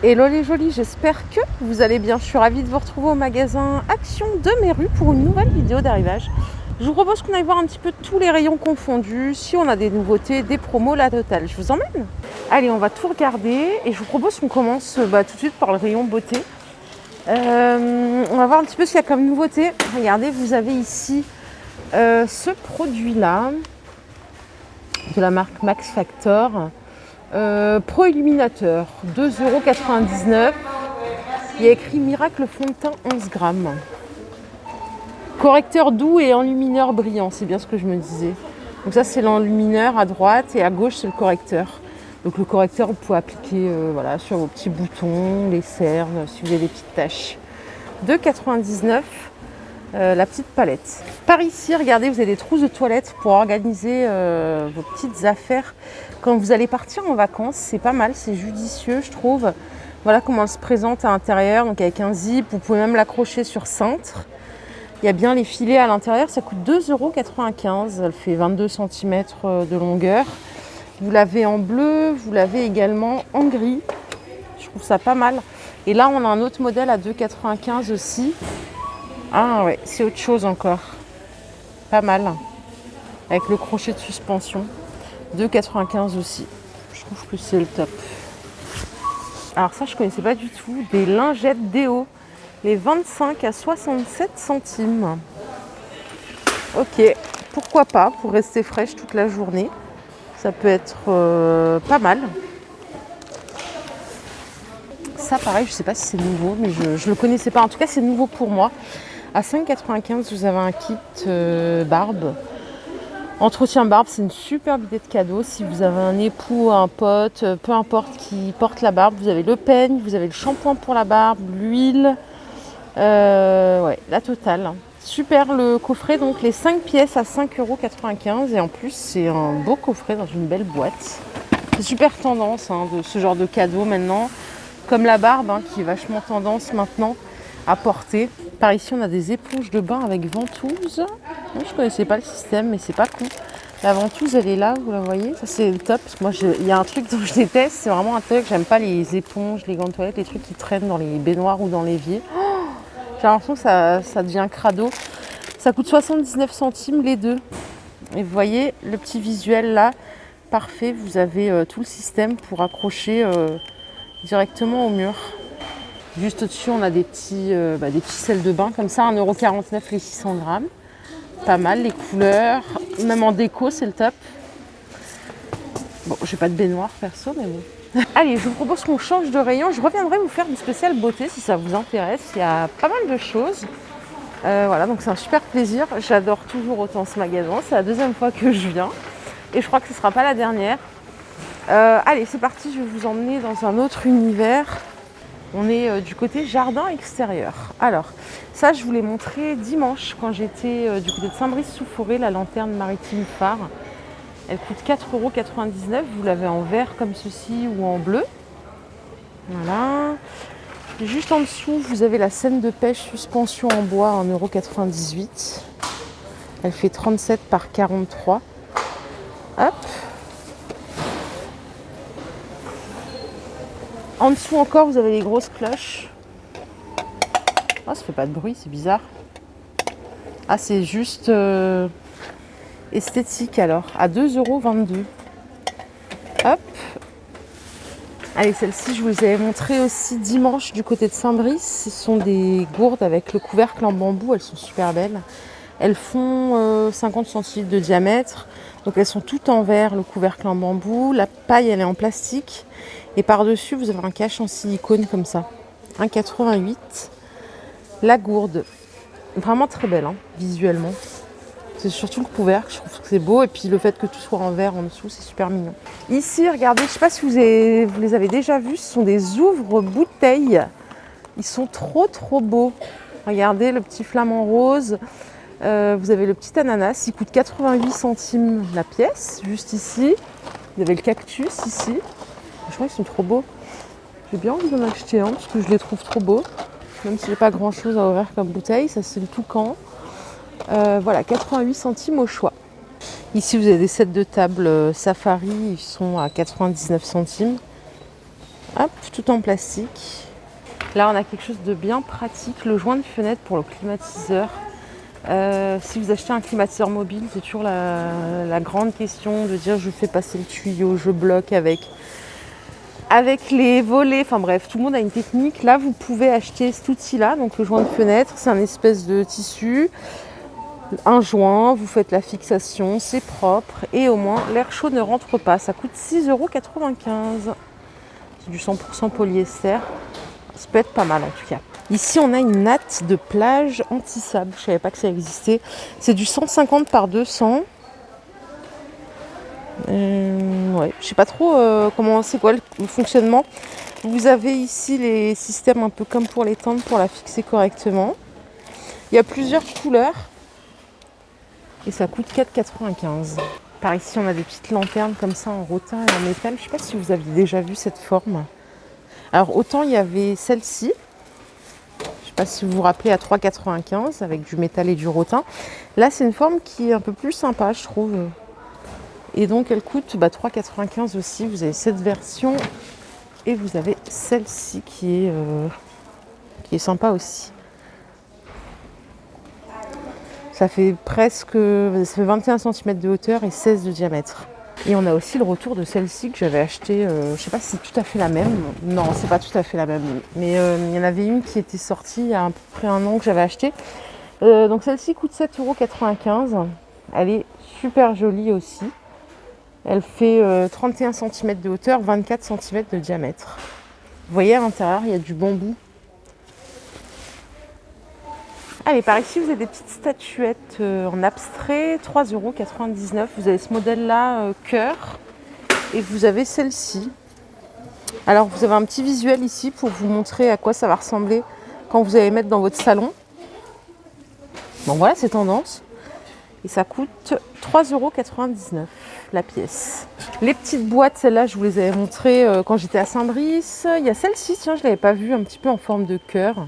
Hello les jolis, j'espère que vous allez bien. Je suis ravie de vous retrouver au magasin Action de Méru pour une nouvelle vidéo d'arrivage. Je vous propose qu'on aille voir un petit peu tous les rayons confondus, si on a des nouveautés, des promos, la totale. Je vous emmène. Allez, on va tout regarder et je vous propose qu'on commence tout de suite par le rayon beauté. On va voir un petit peu ce qu'il y a comme nouveauté. Regardez, vous avez ici ce produit-là de la marque Max Factor. Pro Illuminateur, 2,99 €. Il y a écrit Miracle fond de teint 11 grammes. Correcteur doux et enlumineur brillant, c'est bien ce que je me disais. Donc ça c'est l'enlumineur à droite et à gauche c'est le correcteur. Donc le correcteur vous pouvez appliquer sur vos petits boutons, les cernes, si vous avez des petites taches. 2,99 €. La petite palette. Par ici, regardez, vous avez des trousses de toilette pour organiser vos petites affaires quand vous allez partir en vacances. C'est pas mal, c'est judicieux, je trouve. Voilà comment elle se présente à l'intérieur, donc avec un zip. Vous pouvez même l'accrocher sur cintre. Il y a bien les filets à l'intérieur, ça coûte 2,95 €. Elle fait 22 cm de longueur. Vous l'avez en bleu, vous l'avez également en gris. Je trouve ça pas mal. Et là, on a un autre modèle à 2,95 € aussi. Ah ouais, c'est autre chose encore. Pas mal. Avec le crochet de suspension. 2,95 € aussi. Je trouve que c'est le top. Alors ça, je connaissais pas du tout. Des lingettes déo. Les 25 à 67 centimes. Ok, pourquoi pas, pour rester fraîche toute la journée. Ça peut être pas mal. Ça, pareil, je sais pas si c'est nouveau, mais je le connaissais pas. En tout cas, c'est nouveau pour moi. À 5,95 €, vous avez un kit barbe. Entretien barbe, c'est une superbe idée de cadeau. Si vous avez un époux, un pote, peu importe qui porte la barbe, vous avez le peigne, vous avez le shampoing pour la barbe, l'huile, la totale. Super le coffret, donc les 5 pièces à 5,95 € et en plus c'est un beau coffret dans une belle boîte. C'est super tendance de ce genre de cadeau maintenant, comme la barbe qui est vachement tendance maintenant à porter. Par ici, on a des éponges de bain avec ventouse. Je ne connaissais pas le système, mais c'est pas con. La ventouse, elle est là, vous la voyez. Ça, c'est le top. Parce que moi, il y a un truc dont je déteste. C'est vraiment un truc. J'aime pas les éponges, les gants de toilette, les trucs qui traînent dans les baignoires ou dans l'évier. J'ai l'impression que ça devient crado. Ça coûte 79 centimes les deux. Et vous voyez le petit visuel là. Parfait. Vous avez tout le système pour accrocher directement au mur. Juste au-dessus, on a des petits sels de bain comme ça, 1,49 € les 600 grammes. Pas mal, les couleurs, même en déco, c'est le top. Bon, j'ai pas de baignoire perso, mais bon. Allez, je vous propose qu'on change de rayon. Je reviendrai vous faire du spécial beauté si ça vous intéresse. Il y a pas mal de choses. Voilà, donc c'est un super plaisir. J'adore toujours autant ce magasin. C'est la deuxième fois que je viens. Et je crois que ce ne sera pas la dernière. Allez, c'est parti, je vais vous emmener dans un autre univers. On est du côté jardin extérieur. Alors, ça, je vous l'ai montré dimanche quand j'étais du côté de Saint-Brice-sous-Forêt, la lanterne maritime phare. Elle coûte 4,99 €. Vous l'avez en vert comme ceci ou en bleu. Voilà. Juste en dessous, vous avez la scène de pêche suspension en bois à 1,98 €. Elle fait 37 par 43. Hop. En dessous encore, vous avez les grosses cloches. Ah, ça fait pas de bruit, c'est bizarre. Ah, c'est juste esthétique alors, à 2,22 €. Hop. Allez, celle-ci, je vous les avais montré aussi dimanche du côté de Saint-Brice. Ce sont des gourdes avec le couvercle en bambou, elles sont super belles. Elles font 50 centilitres de diamètre. Donc elles sont toutes en verre, le couvercle en bambou. La paille, elle est en plastique. Et par-dessus, vous avez un cache en silicone comme ça. 1,88 €. La gourde, vraiment très belle, visuellement. C'est surtout le couvercle, je trouve que c'est beau. Et puis le fait que tout soit en verre en dessous, c'est super mignon. Ici, regardez, je ne sais pas si vous les avez déjà vus. Ce sont des ouvre-bouteilles. Ils sont trop beaux. Regardez le petit flamant rose. Vous avez le petit ananas, il coûte 88 centimes la pièce, juste ici. Vous avez le cactus ici. Franchement, ils sont trop beaux. J'ai bien envie d'en acheter un parce que je les trouve trop beaux. Même si j'ai pas grand chose à ouvrir comme bouteille, ça c'est le toucan. Voilà, 88 centimes au choix. Ici, vous avez des sets de table safari, ils sont à 99 centimes. Hop, tout en plastique. Là, on a quelque chose de bien pratique, le joint de fenêtre pour le climatiseur. Si vous achetez un climatiseur mobile, c'est toujours la grande question de dire je fais passer le tuyau, je bloque avec les volets. Enfin bref, tout le monde a une technique. Là, vous pouvez acheter cet outil-là, donc le joint de fenêtre. C'est un espèce de tissu, un joint, vous faites la fixation, c'est propre et au moins l'air chaud ne rentre pas. Ça coûte 6,95 €. C'est du 100% polyester. Ça peut être pas mal en tout cas. Ici, on a une natte de plage anti-sable. Je ne savais pas que ça existait. C'est du 150 par 200. Ouais, je sais pas trop comment c'est quoi le fonctionnement. Vous avez ici les systèmes un peu comme pour les tentes pour la fixer correctement. Il y a plusieurs couleurs et ça coûte 4,95 €. Par ici, on a des petites lanternes comme ça en rotin et en métal. Je sais pas si vous aviez déjà vu cette forme. Alors autant il y avait celle-ci. Je sais pas si vous vous rappelez à 3,95 € avec du métal et du rotin. Là, c'est une forme qui est un peu plus sympa, je trouve. Et donc, elle coûte 3,95 € aussi. Vous avez cette version et vous avez celle-ci qui est sympa aussi. Ça fait 21 cm de hauteur et 16 de diamètre. Et on a aussi le retour de celle-ci que j'avais achetée. Je ne sais pas si c'est tout à fait la même. Non, c'est pas tout à fait la même. Mais il y en avait une qui était sortie il y a à peu près 1 an que j'avais achetée. Donc celle-ci coûte 7,95 €. Elle est super jolie aussi. Elle fait 31 cm de hauteur, 24 cm de diamètre. Vous voyez à l'intérieur, il y a du bambou. Allez, par ici, vous avez des petites statuettes en abstrait, 3,99 €. Vous avez ce modèle-là, cœur, et vous avez celle-ci. Alors, vous avez un petit visuel ici pour vous montrer à quoi ça va ressembler quand vous allez mettre dans votre salon. Bon, voilà, c'est tendance. Et ça coûte 3,99 € la pièce. Les petites boîtes, celles-là, je vous les avais montrées quand j'étais à Saint-Brice. Il y a celle-ci, tiens, je ne l'avais pas vue, un petit peu en forme de cœur.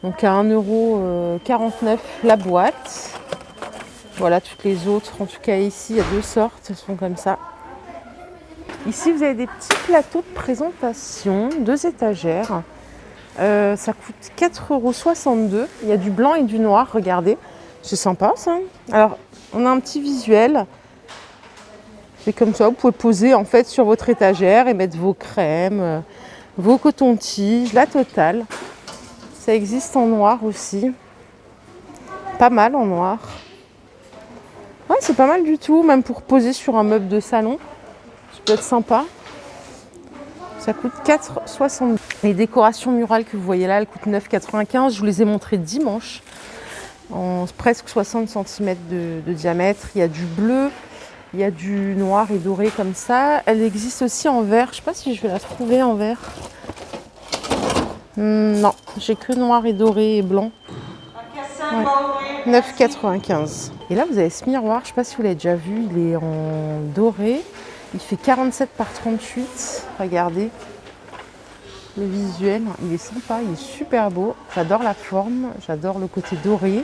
Donc à 1,49 € la boîte. Voilà, toutes les autres, en tout cas ici, il y a 2 sortes, elles sont comme ça. Ici, vous avez des petits plateaux de présentation, 2 étagères. Ça coûte 4,62 €. Il y a du blanc et du noir, regardez. C'est sympa ça. Alors, on a un petit visuel. C'est comme ça, vous pouvez poser en fait sur votre étagère et mettre vos crèmes, vos cotons-tiges, la totale. Ça existe en noir aussi. Pas mal en noir. Ouais, c'est pas mal du tout, même pour poser sur un meuble de salon. Ça peut être sympa. Ça coûte 4,62 €. Les décorations murales que vous voyez là, elles coûtent 9,95 €. Je vous les ai montrées dimanche. En presque 60 cm de diamètre. Il y a du bleu, il y a du noir et doré comme ça. Elle existe aussi en vert. Je ne sais pas si je vais la trouver en vert. Non, j'ai que noir et doré et blanc. Ouais. 9,95 €. Et là, vous avez ce miroir. Je ne sais pas si vous l'avez déjà vu. Il est en doré. Il fait 47 par 38. Regardez. Le visuel, il est sympa, il est super beau. J'adore la forme, j'adore le côté doré.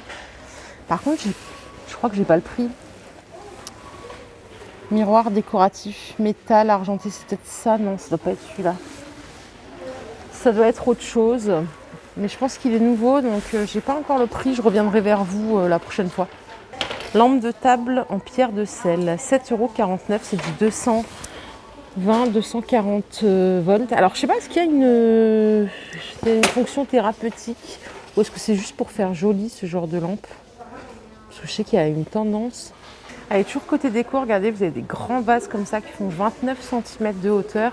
Par contre, je crois que j'ai pas le prix. Miroir décoratif, métal, argenté, c'est peut-être ça. Non, ça doit pas être celui-là. Ça doit être autre chose. Mais je pense qu'il est nouveau, donc j'ai pas encore le prix. Je reviendrai vers vous la prochaine fois. Lampe de table en pierre de sel, 7,49 €. C'est du 240 volts. Alors je sais pas, est-ce qu'il y a une fonction thérapeutique ou est-ce que c'est juste pour faire joli ce genre de lampe? Parce que je sais qu'il y a une tendance. Allez, toujours côté déco, regardez, vous avez des grands vases comme ça qui font 29 cm de hauteur,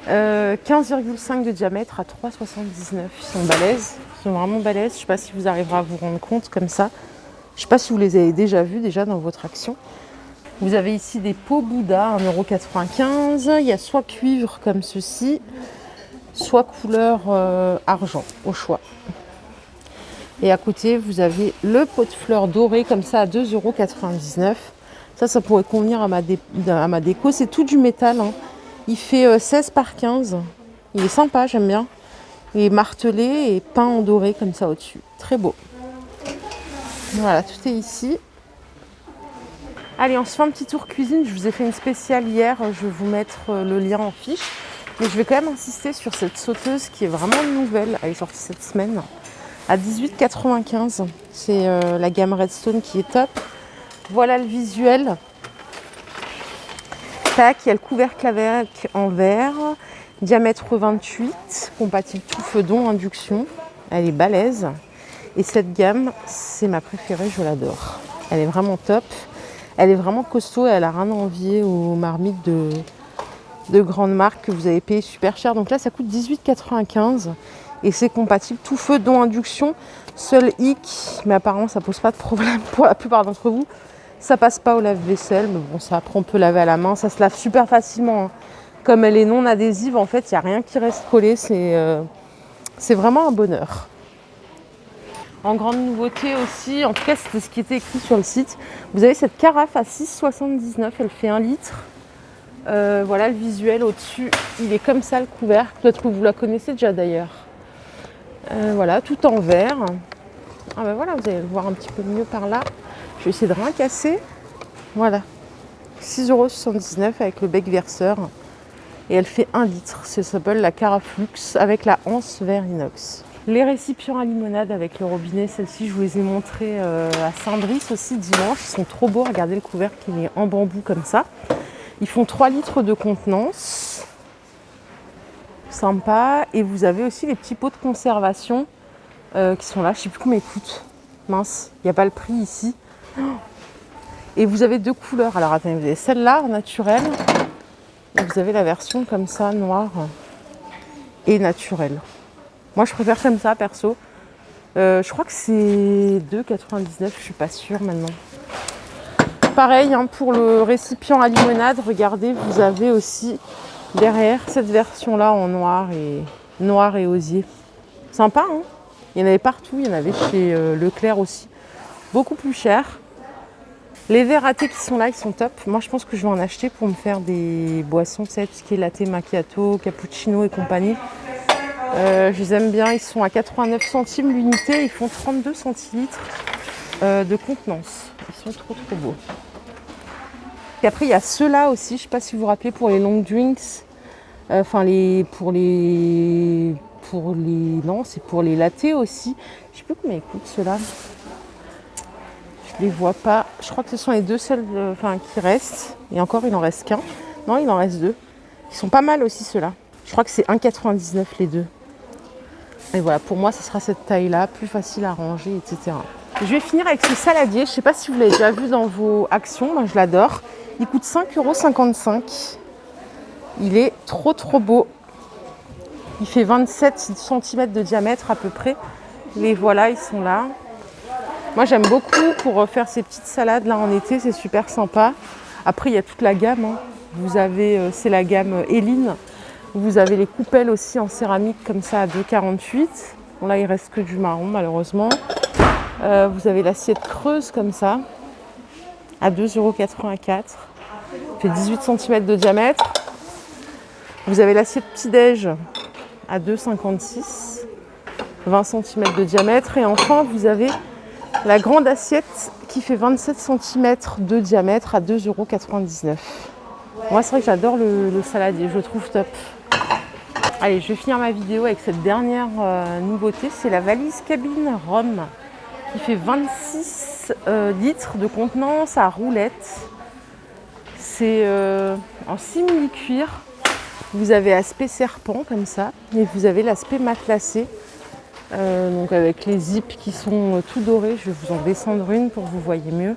15,5 de diamètre à 3,79 €. Ils sont balèzes, ils sont vraiment balèzes. Je sais pas si vous arriverez à vous rendre compte comme ça. Je sais pas si vous les avez déjà vus dans votre action. Vous avez ici des pots Bouddha, 1,95 €. Il y a soit cuivre comme ceci, soit couleur argent, au choix. Et à côté, vous avez le pot de fleurs doré comme ça à 2,99 €. Ça pourrait convenir à ma déco. C'est tout du métal, hein. Il fait 16 par 15. Il est sympa, j'aime bien. Il est martelé et peint en doré comme ça au-dessus. Très beau. Voilà, tout est ici. Allez, on se fait un petit tour cuisine. Je vous ai fait une spéciale hier. Je vais vous mettre le lien en fiche. Mais je vais quand même insister sur cette sauteuse qui est vraiment nouvelle. Elle est sortie cette semaine à 18,95 €. C'est la gamme Redstone qui est top. Voilà le visuel. Tac, il y a le couvercle avec en verre. Diamètre 28, compatible tout feu don, induction. Elle est balèze. Et cette gamme, c'est ma préférée, je l'adore. Elle est vraiment top. Elle est vraiment costaud et elle a rien à envier aux marmites de grandes marques que vous avez payé super cher. Donc là, ça coûte 18,95 € et c'est compatible tout feu, dont induction. Seul hic, mais apparemment, ça pose pas de problème pour la plupart d'entre vous. Ça passe pas au lave-vaisselle, mais bon, ça après on peut laver à la main. Ça se lave super facilement, hein. Comme elle est non adhésive, en fait, il n'y a rien qui reste collé. C'est vraiment un bonheur. En grande nouveauté aussi, en tout cas c'était ce qui était écrit sur le site, vous avez cette carafe à 6,79 €, elle fait 1 litre. Voilà le visuel au-dessus, il est comme ça le couvercle, peut-être que vous la connaissez déjà d'ailleurs. Voilà, tout en verre. Ah ben voilà, vous allez le voir un petit peu mieux par là. Je vais essayer de rien casser. Voilà, 6,79 € avec le bec verseur. Et elle fait 1 litre, ça s'appelle la carafe luxe avec la anse verre inox. Les récipients à limonade avec le robinet, celles-ci je vous les ai montrées à Saint-Brice aussi dimanche. Ils sont trop beaux, regardez le couvercle, il est en bambou comme ça. Ils font 3 litres de contenance. Sympa. Et vous avez aussi les petits pots de conservation qui sont là. Je ne sais plus combien ils coûtent. Mince, il n'y a pas le prix ici. Et vous avez 2 couleurs. Alors attendez, vous avez celle-là naturelle. Et vous avez la version comme ça, noire et naturelle. Moi, je préfère comme ça, perso. Je crois que c'est 2,99 €, je ne suis pas sûre maintenant. Pareil, hein, pour le récipient à limonade, regardez, vous avez aussi derrière cette version-là en noir et osier. Sympa, hein. Il y en avait partout, il y en avait chez Leclerc aussi. Beaucoup plus cher. Les verres à thé qui sont là, ils sont top. Moi, je pense que je vais en acheter pour me faire des boissons, tu sais, tout ce qui est latte macchiato, cappuccino et compagnie. Je les aime bien, ils sont à 89 centimes l'unité, ils font 32 centilitres de contenance. Ils sont trop beaux. Et après il y a ceux-là aussi, je ne sais pas si vous vous rappelez, pour les long drinks, non, c'est pour les lattés aussi. Je ne sais plus combien ils coûtent ceux-là. Je les vois pas. Je crois que ce sont les 2 seuls qui restent. Et encore, il en reste qu'un. Non, il en reste 2. Ils sont pas mal aussi ceux-là. Je crois que c'est 1,99 € les 2. Et voilà, pour moi, ce sera cette taille-là, plus facile à ranger, etc. Je vais finir avec ce saladier. Je ne sais pas si vous l'avez déjà vu dans vos actions. Moi, je l'adore. Il coûte 5,55 €. Il est trop beau. Il fait 27 cm de diamètre à peu près. Les voilà, ils sont là. Moi, j'aime beaucoup pour faire ces petites salades là en été. C'est super sympa. Après, il y a toute la gamme, hein. Vous avez, c'est la gamme Eline. Vous avez les coupelles aussi en céramique comme ça à 2,48 €. Bon là il reste que du marron malheureusement. Vous avez l'assiette creuse comme ça à 2,84 €. Fait 18 cm de diamètre. Vous avez l'assiette petit-déj à 2,56 €, 20 cm de diamètre. Et enfin vous avez la grande assiette qui fait 27 cm de diamètre à 2,99 €. Moi c'est vrai que j'adore le saladier, je le trouve top. Allez, je vais finir ma vidéo avec cette dernière nouveauté, c'est la valise cabine Rome qui fait 26 litres de contenance à roulettes. C'est en simili-cuir. Vous avez aspect serpent comme ça et vous avez l'aspect matelassé. Donc avec les zips qui sont tout dorés. Je vais vous en descendre une pour que vous voyez mieux.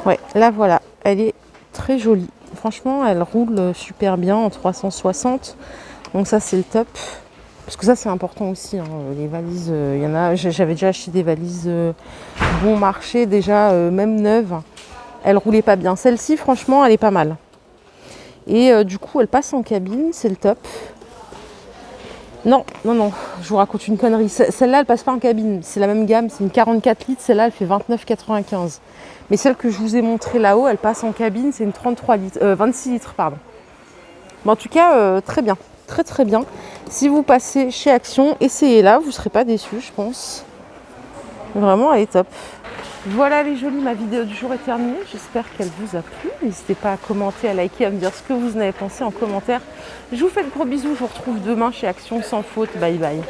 Ouais, là voilà, elle est très jolie. Franchement, elle roule super bien en 360. Donc ça c'est le top. Parce que ça c'est important aussi, hein. Les valises, il y en a. J'avais déjà acheté des valises bon marché, déjà même neuves. Elle roulait pas bien. Celle-ci franchement elle est pas mal. Et du coup elle passe en cabine, c'est le top. Non, je vous raconte une connerie. Celle-là elle passe pas en cabine, c'est la même gamme, c'est une 44 litres, celle-là elle fait 29,95 €. Mais celle que je vous ai montrée là-haut, elle passe en cabine, c'est une 26 litres, pardon. Mais en tout cas, très bien. Très bien. Si vous passez chez Action, essayez-la, vous ne serez pas déçus, je pense. Vraiment, elle est top. Voilà les jolis, ma vidéo du jour est terminée. J'espère qu'elle vous a plu. N'hésitez pas à commenter, à liker, à me dire ce que vous en avez pensé en commentaire. Je vous fais de gros bisous. Je vous retrouve demain chez Action sans faute. Bye bye.